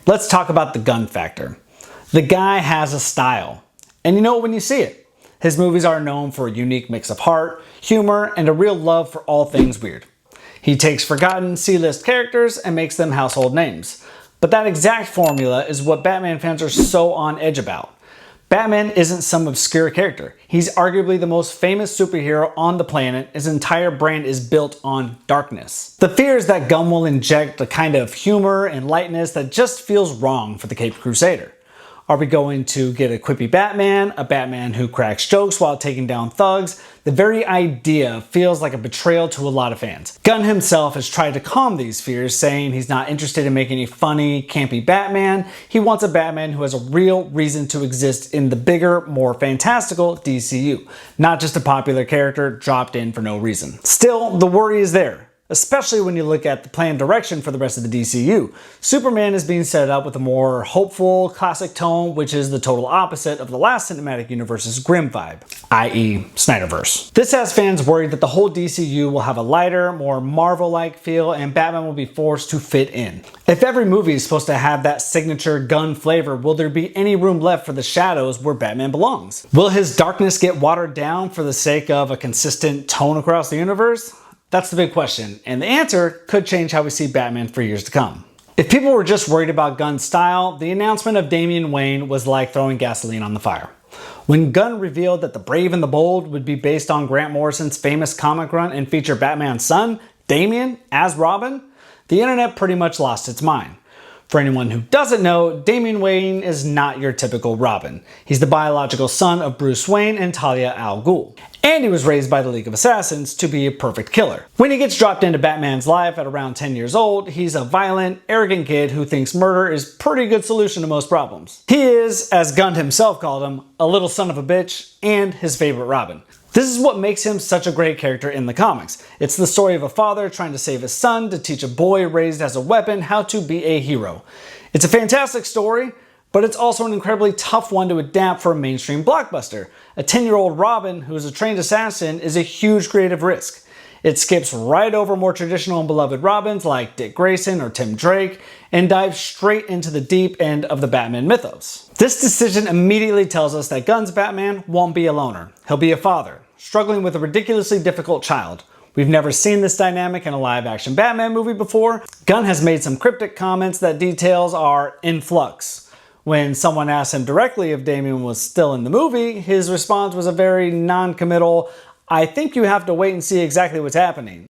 Let's talk about the Gunn factor. The guy has a style, and you know it when you see it. His movies are known for a unique mix of heart, humor, and a real love for all things weird. He takes forgotten C-list characters and makes them household names. But that exact formula is what Batman fans are so on edge about. Batman isn't some obscure character. He's arguably the most famous superhero on the planet. His entire brand is built on darkness. The fear is that Gunn will inject a kind of humor and lightness that just feels wrong for the Caped Crusader. Are we going to get a quippy Batman, a Batman who cracks jokes while taking down thugs? The very idea feels like a betrayal to a lot of fans. Gunn himself has tried to calm these fears, saying he's not interested in making a funny, campy Batman. He wants a Batman who has a real reason to exist in the bigger, more fantastical DCU, not just a popular character dropped in for no reason. Still, the worry is there, especially when you look at the planned direction for the rest of the DCU. Superman is being set up with a more hopeful, classic tone, which is the total opposite of the last cinematic universe's grim vibe, i.e. Snyderverse. This has fans worried that the whole DCU will have a lighter, more Marvel-like feel, and Batman will be forced to fit in. If every movie is supposed to have that signature Gunn flavor, will there be any room left for the shadows where Batman belongs? Will his darkness get watered down for the sake of a consistent tone across the universe? That's the big question, and the answer could change how we see Batman for years to come. If people were just worried about Gunn's style, the announcement of Damian Wayne was like throwing gasoline on the fire. When Gunn revealed that The Brave and the Bold would be based on Grant Morrison's famous comic run and feature Batman's son, Damian, as Robin, the internet pretty much lost its mind. For anyone who doesn't know, Damian Wayne is not your typical Robin. He's the biological son of Bruce Wayne and Talia al Ghul. And he was raised by the League of Assassins to be a perfect killer. When he gets dropped into Batman's life at around 10 years old, he's a violent, arrogant kid who thinks murder is a pretty good solution to most problems. He is, as Gunn himself called him, a little son of a bitch and his favorite Robin. This is what makes him such a great character in the comics. It's the story of a father trying to save his son to teach a boy raised as a weapon how to be a hero. It's a fantastic story, but it's also an incredibly tough one to adapt for a mainstream blockbuster. A 10-year-old Robin who is a trained assassin is a huge creative risk. It skips right over more traditional and beloved Robins like Dick Grayson or Tim Drake and dives straight into the deep end of the Batman mythos. This decision immediately tells us that Gunn's Batman won't be a loner. He'll be a father, struggling with a ridiculously difficult child. We've never seen this dynamic in a live-action Batman movie before. Gunn has made some cryptic comments that details are in flux. When someone asked him directly if Damian was still in the movie, his response was a very non-committal, "I think you have to wait and see exactly what's happening."